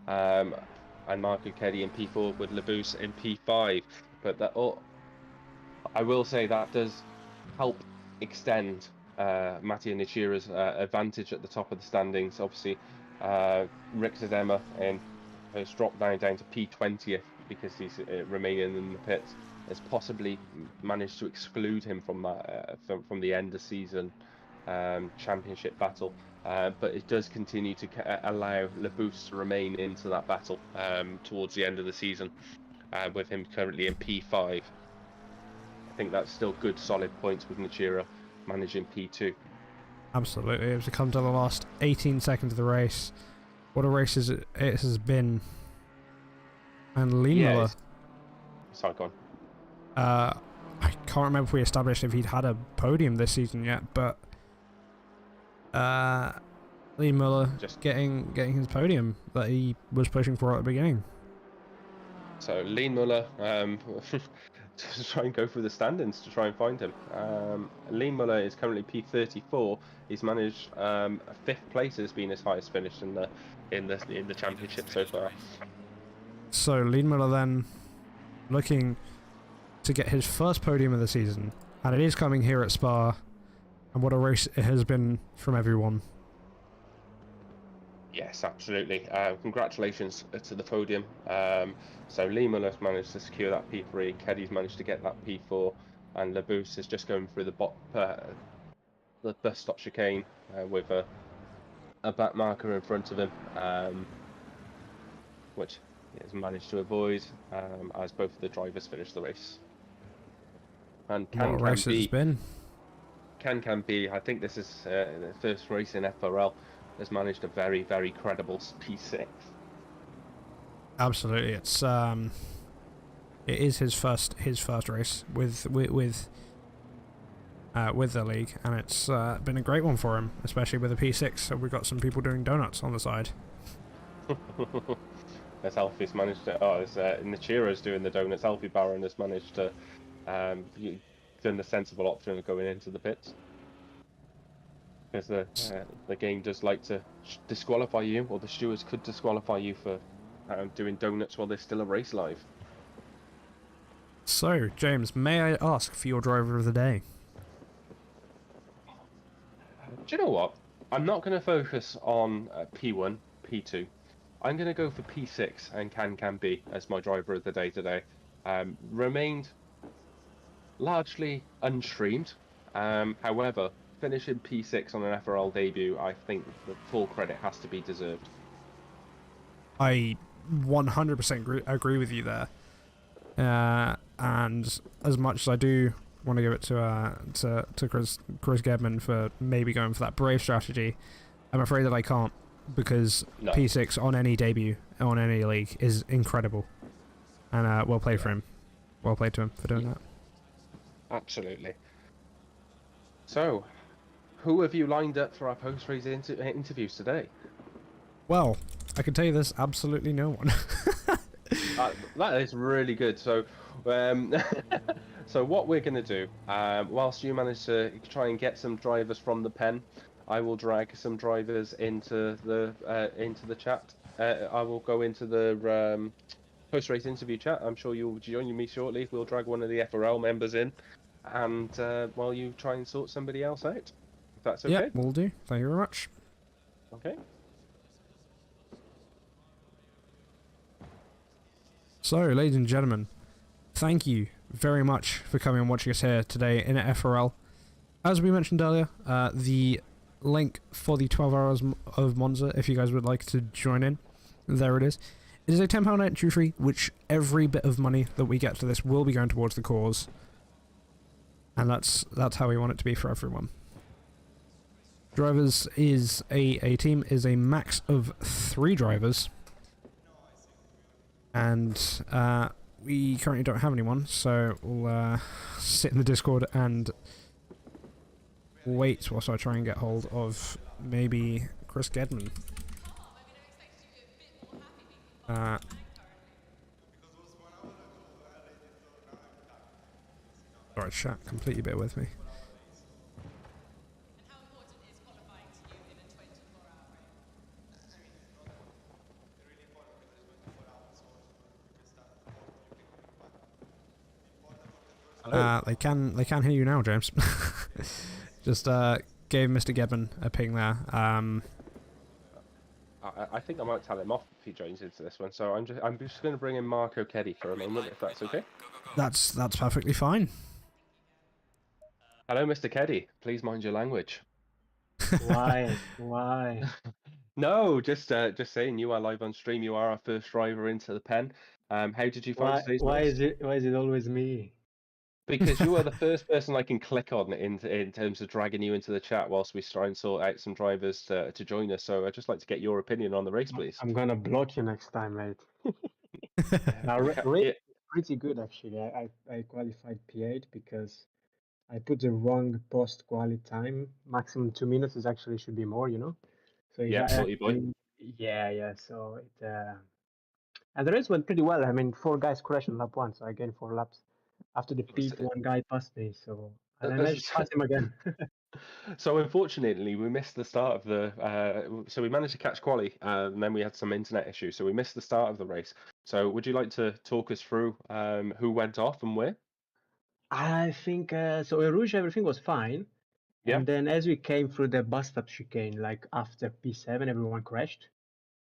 and Marco Keddy in P4 with Labuse in P5. But I will say that does help extend Mattia Nachira's advantage at the top of the standings. Obviously, Rick Tadema has dropped down to P20th because he's remaining in the pits. Has possibly managed to exclude him from that from the end of season championship battle, but it does continue to allow Labuse to remain into that battle towards the end of the season, with him currently in P5. I think that's still good, solid points with Nachira managing P2. Absolutely. It was to come to the last 18 seconds of the race. What a race it has been. And Lee Miller. Sorry, go on. I can't remember if we established if he'd had a podium this season yet, but Lee Miller just getting his podium that he was pushing for at the beginning. So Lee Muller, to try and go through the standings to try and find him. Lee Muller is currently P34. He's managed 5th place has been his highest finish in the championship so far. So Lee Muller then looking to get his first podium of the season, and it is coming here at Spa. And what a race it has been from everyone. Yes, absolutely. Congratulations to the podium. So Lee Muller's managed to secure that P3, Keddy's managed to get that P4, and Labuse is just going through the bus stop chicane with a back marker in front of him, which he has managed to avoid as both of the drivers finish the race. And What a race it's been. Can be, I think this is the first race in FRL, has managed a very, very credible P6. Absolutely, it is his first race with the league, and it's been a great one for him, especially with a P6. So we've got some people doing donuts on the side. As Alfie's managed to, Nachira's doing the donuts. Alfie Barron has managed to done the sensible option of going into the pits. Because the game does like to disqualify you, or the stewards could disqualify you for doing donuts while there's still a race live. So, James, may I ask for your driver of the day? Do you know what? I'm not going to focus on P1, P2. I'm going to go for P6 and Can Be as my driver of the day today. Remained largely unstreamed. However, finishing P6 on an FRL debut, I think the full credit has to be deserved. I 100% agree with you there. And as much as I do want to give it to Chris Gedman for maybe going for that brave strategy, I'm afraid that I can't, because no. P6 on any debut, on any league, is incredible. And well played for him. Well played to him for doing that. Absolutely. So, who have you lined up for our post-race interviews today? Well, I can tell you there's absolutely no one. That is really good. So, so what we're going to do, whilst you manage to try and get some drivers from the pen, I will drag some drivers into the chat. I will go into the post-race interview chat. I'm sure you'll join me shortly. We'll drag one of the FRL members in, and while you try and sort somebody else out, if that's okay. Yeah, we'll do. Thank you very much. Okay. So, ladies and gentlemen, thank you very much for coming and watching us here today in FRL. As we mentioned earlier, the link for the 12 hours of Monza, if you guys would like to join in, there it is. It is a £10 entry fee, which every bit of money that we get for this will be going towards the cause. And that's how we want it to be for everyone. Drivers is a team is a max of 3 drivers. And we currently don't have anyone, so we'll sit in the Discord and wait whilst I try and get hold of maybe Chris Gedman. Sorry, chat, completely bear with me. They can hear you now, James. Just gave Mr. Gedman a ping there. I think I might tell him off if he joins into this one. So I'm just going to bring in Marco Keddy for a moment, if that's okay. That's perfectly fine. Hello, Mr. Keddy. Please mind your language. Why? Why? No, just saying. You are live on stream. You are our first driver into the pen. How did you find today's race? Why is it always me? Because you are the first person I can click on in terms of dragging you into the chat whilst we try and sort out some drivers to join us. So I'd just like to get your opinion on the race, please. I'm gonna block you next time, mate. Now, race is pretty good actually. I qualified P8 because I put the wrong post quali time. Maximum 2 minutes is actually should be more, you know. So Yeah, absolutely, boy. yeah. So it and the race went pretty well. I mean, 4 guys crashed on lap 1, so I gained 4 laps. After the pit, 1 guy passed me, so and I managed to pass him again. So unfortunately, we missed the start of the. So we managed to catch quali, and then we had some internet issues, so we missed the start of the race. So would you like to talk us through who went off and where? I think so. In Rouge, everything was fine. Yeah. And then as we came through the bus stop chicane, like after P7, everyone crashed.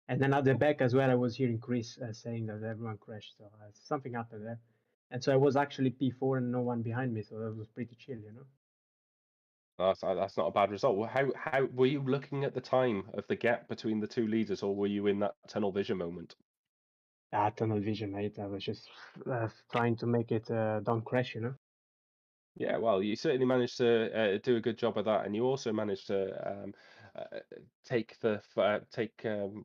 And then at the back as well, I was hearing Chris saying that everyone crashed. So something happened there. And so I was actually P4 and no one behind me. So that was pretty chill, you know. That's not a bad result. Well, how were you looking at the time of the gap between the 2 leaders, or were you in that tunnel vision moment? Tunnel vision, mate. I was just trying to make it don't crash, you know. Yeah, well, you certainly managed to do a good job of that, and you also managed to take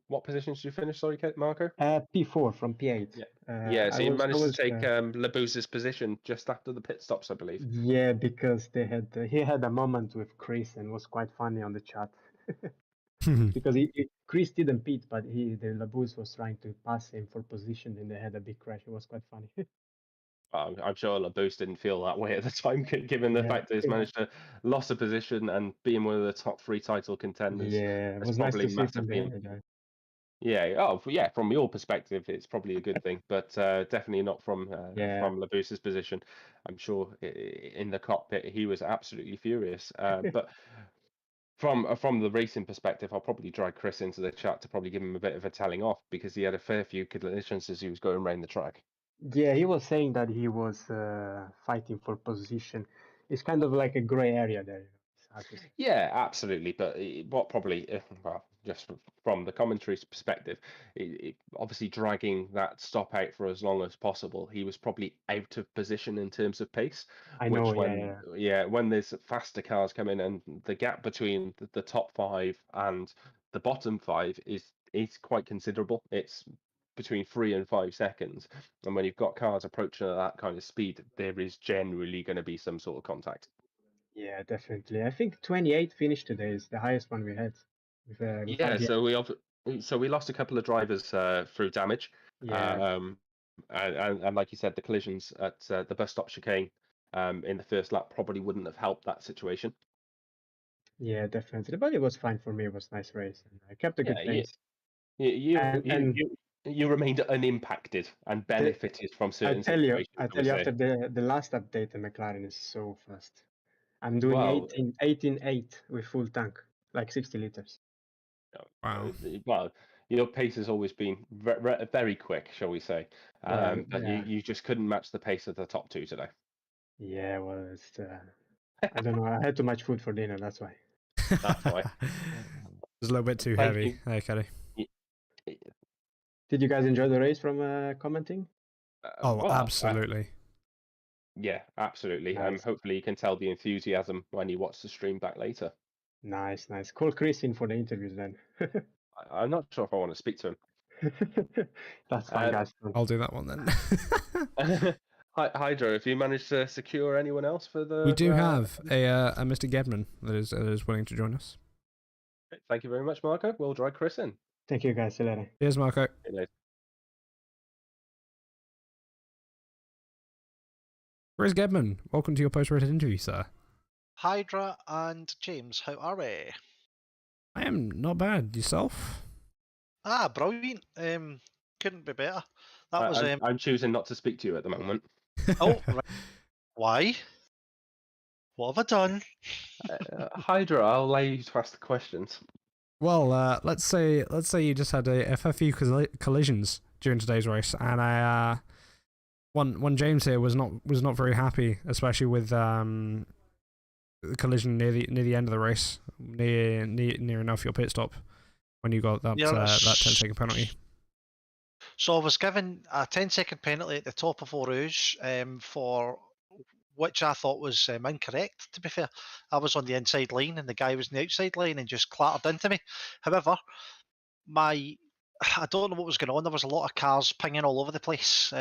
what positions did you finish? Sorry, Marco. P4 from P8. Yeah. So you managed to take Labuza's position just after the pit stops, I believe. Yeah, because he had a moment with Chris and was quite funny on the chat. Because Chris didn't pit, but the Labuz was trying to pass him for position, and they had a big crash. It was quite funny. I'm sure Labuz didn't feel that way at the time, given the fact that he's managed to lost a position and being one of the top 3 title contenders. Yeah, it was nice to see from the other guy. Yeah. Oh, yeah. From your perspective, it's probably a good thing, but definitely not from Labuz's position. I'm sure in the cockpit he was absolutely furious. But from the racing perspective, I'll probably drag Chris into the chat to probably give him a bit of a telling off because he had a fair few collisions as he was going around the track. Yeah, he was saying that he was fighting for position. It's kind of like a gray area there. It's hard to say. Yeah, absolutely. But what probably, well, just from the commentary's perspective, obviously dragging that stop out for as long as possible, he was probably out of position in terms of pace. I know, When there's faster cars coming and the gap between the top 5 and the bottom 5 is quite considerable. It's between 3 and 5 seconds, and when you've got cars approaching at that kind of speed, there is generally going to be some sort of contact. Yeah, definitely. I think 28 finished today is the highest one we had. So we lost a couple of drivers through damage. Yeah. And like you said, the collisions at the bus stop chicane in the first lap probably wouldn't have helped that situation. Yeah, definitely. But it was fine for me. It was a nice race. And I kept a good pace. You remained unimpacted and benefited from certain situations. I tell you, after the last update, the McLaren is so fast. I'm doing 18.8 with full tank, like 60 liters. Wow. Well, your pace has always been very quick, shall we say? But yeah. you just couldn't match the pace of the top two today. Yeah, well, it's I don't know. I had too much food for dinner. That's why. That's why. It's a little bit too Thank heavy. you. Hey, Kelly. Did you guys enjoy the race from commenting? Oh, Well, absolutely. yeah, absolutely. Nice. Hopefully you can tell the enthusiasm when you watch the stream back later. Nice. Call Chris in for the interviews then. I'm not sure if I want to speak to him. That's fine, guys. I'll do that one then. Hydro, have you managed to secure anyone else for the? We do have a Mr. Gedman that is willing to join us. Thank you very much, Marco. We'll drag Chris in. Thank you, guys. See you later. Cheers, Marco. Chris Gedman, welcome to your post-race interview, sir. Hydra and James, how are we? I am not bad. Yourself? Ah, brilliant. Couldn't be better. That was I'm choosing not to speak to you at the moment. Oh, right. Why? What have I done? Hydra, I'll allow you to ask the questions. Well, let's say you just had a fair few collisions during today's race, and one James here was not very happy, especially with the collision near the end of the race, near enough your pit stop when you got that 10-second penalty. So I was given a 10-second penalty at the top of Eau Rouge for which I thought was incorrect, to be fair. I was on the inside line and the guy was on the outside line and just clattered into me. However, I don't know what was going on. There was a lot of cars pinging all over the place,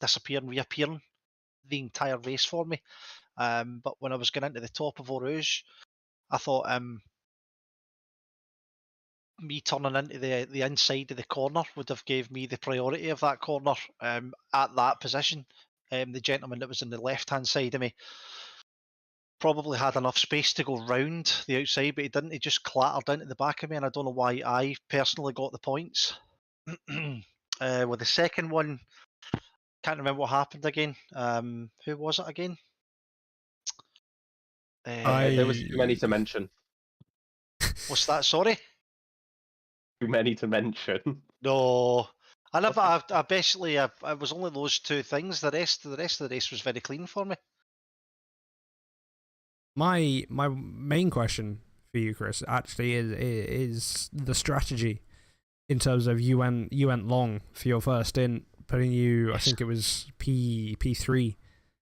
disappearing, reappearing the entire race for me. But when I was going into the top of Eau Rouge, I thought me turning into the inside of the corner would have gave me the priority of that corner at that position. The gentleman that was on the left-hand side of me probably had enough space to go round the outside, but he didn't. He just clattered into the back of me, and I don't know why I personally got the points. With the second one, can't remember what happened again. Who was it again? There was too many to mention. What's that? Sorry? Too many to mention. No. I basically it was only those two things. The rest of the race was very clean for me. My main question for you, Chris, actually is the strategy in terms of you went long for your first stint, putting you, I think it was P3,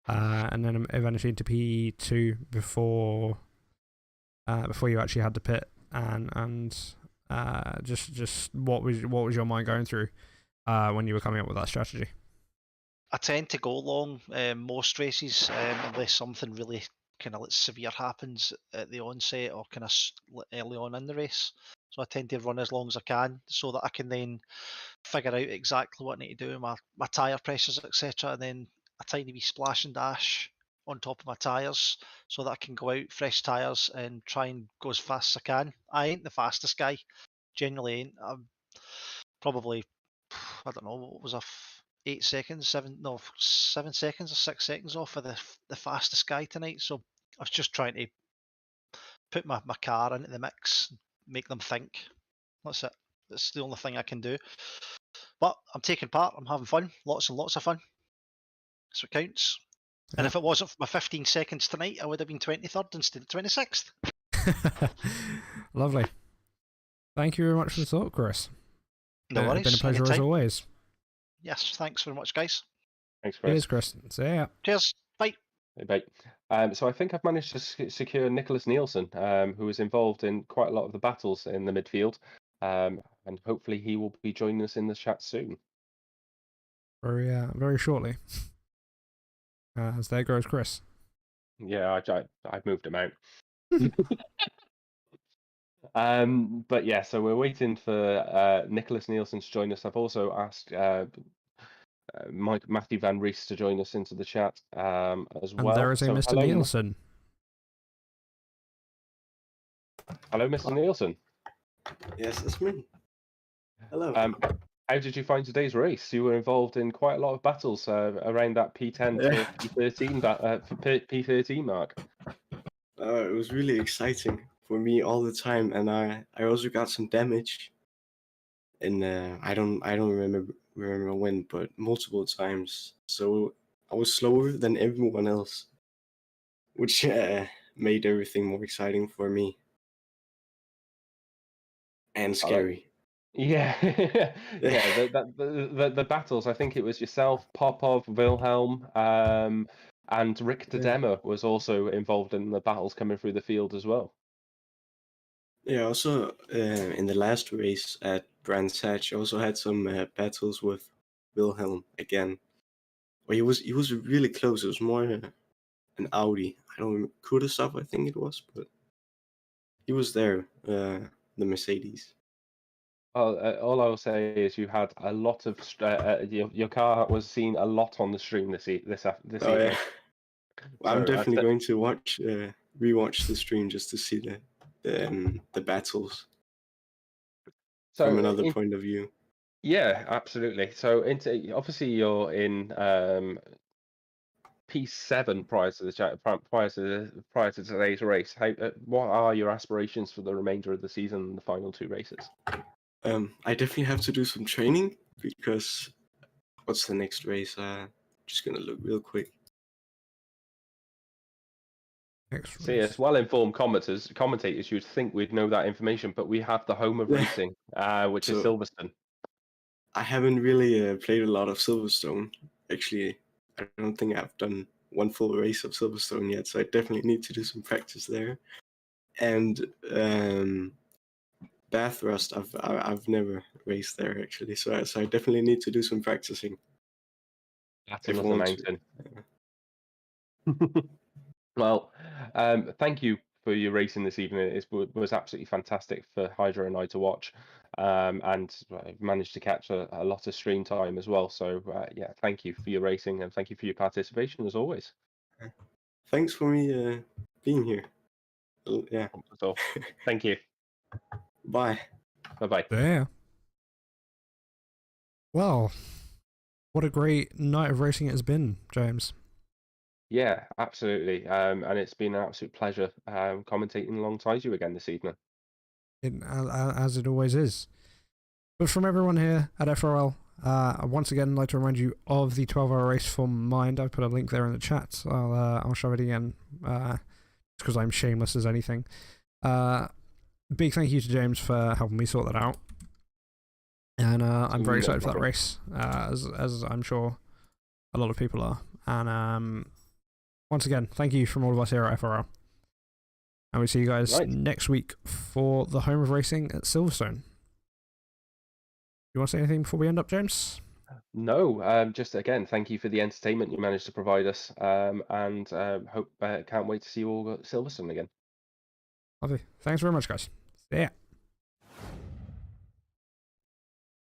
and then eventually into P2 before you actually had to pit, and just what was your mind going through when you were coming up with that strategy? I tend to go long most races unless something really kind of severe happens at the onset or kind of early on in the race. So I tend to run as long as I can so that I can then figure out exactly what I need to do with my tyre pressures, etc. And then a tiny wee splash and dash on top of my tyres so that I can go out fresh tyres and try and go as fast as I can. I ain't the fastest guy, generally ain't. I'm probably, I don't know, what was 7 seconds or 6 seconds off of the fastest guy tonight. So I was just trying to put my car into the mix, make them think. That's it. That's the only thing I can do. But I'm taking part. I'm having fun. Lots and lots of fun. That's what counts. And if it wasn't for my 15 seconds tonight, I would have been 23rd instead of 26th. Lovely. Thank you very much for the talk, Chris. No worries. It's been a pleasure anytime. as always. Yes, thanks very much, guys. Thanks, Chris. Cheers, Chris. See ya. Cheers. Bye. Bye. So I think I've managed to secure Nicholas Nielsen, who was involved in quite a lot of the battles in the midfield, and hopefully he will be joining us in the chat soon. Very shortly. As there goes Chris. Yeah, I moved him out. But yeah, so we're waiting for Nicholas Nielsen to join us. I've also asked Matthew Van Rees to join us into the chat as well. And there is a Mr. Hello, Nielsen. Hello, Mr. Nielsen. Yes, it's me. Hello. How did you find today's race? You were involved in quite a lot of battles around that P10 to P13 mark. It was really exciting for me all the time, and I also got some damage. and I don't remember when, but multiple times. So I was slower than everyone else, which made everything more exciting for me and I like- scary. Yeah, yeah. The battles. I think it was yourself, Popov, Wilhelm, and Rick Yeah. Demmer was also involved in the battles coming through the field as well. Yeah, also in the last race at Brands Hatch, I also had some battles with Wilhelm again. Well, he was really close. It was more an Audi. I don't remember, Kudasov, I think it was, but he was there. The Mercedes. All I will say is you had a lot of your car was seen a lot on the stream this Oh evening. yeah, I'm So definitely going to rewatch the stream just to see the battles from another point of view. yeah, absolutely. So obviously you're in P7 prior to today's race. What are your aspirations for the remainder of the season and the final two races? I definitely have to do some training because what's the next race? Just gonna look real quick. Next See, race. as well-informed commentators, you'd think we'd know that information, but we have the home of Yeah. racing, which is So- Silverstone. I haven't really played a lot of Silverstone. Actually, I don't think I've done one full race of Silverstone yet, so I definitely need to do some practice there. And Bathurst, I've never raced there actually, so I definitely need to do some practicing. Battle If of I the want to- Mountain. Well, thank you for your racing this evening. It was absolutely fantastic for Hydra and I to watch, and I've managed to catch a lot of stream time as well. So yeah, thank you for your racing and thank you for your participation as always. Thanks for me being here. Yeah. So thank you. Bye. Bye bye. Yeah. Well, what a great night of racing it has been, James. Yeah, absolutely. And it's been an absolute pleasure commentating alongside you again this evening. As it always is. But from everyone here at FRL, once again, I'd like to remind you of the 12-hour race for Mind. I've put a link there in the chat. I'll show it again, because I'm shameless as anything. Big thank you to James for helping me sort that out. And I'm very No excited for that problem. race, as I'm sure a lot of people are. And once again, thank you from all of us here at FRL. And we'll see you guys next week for the home of racing at Silverstone. You want to say anything before we end up, James? No, just again, thank you for the entertainment you managed to provide us, and can't wait to see you all at Silverstone again. Lovely. Thanks very much, guys. See ya.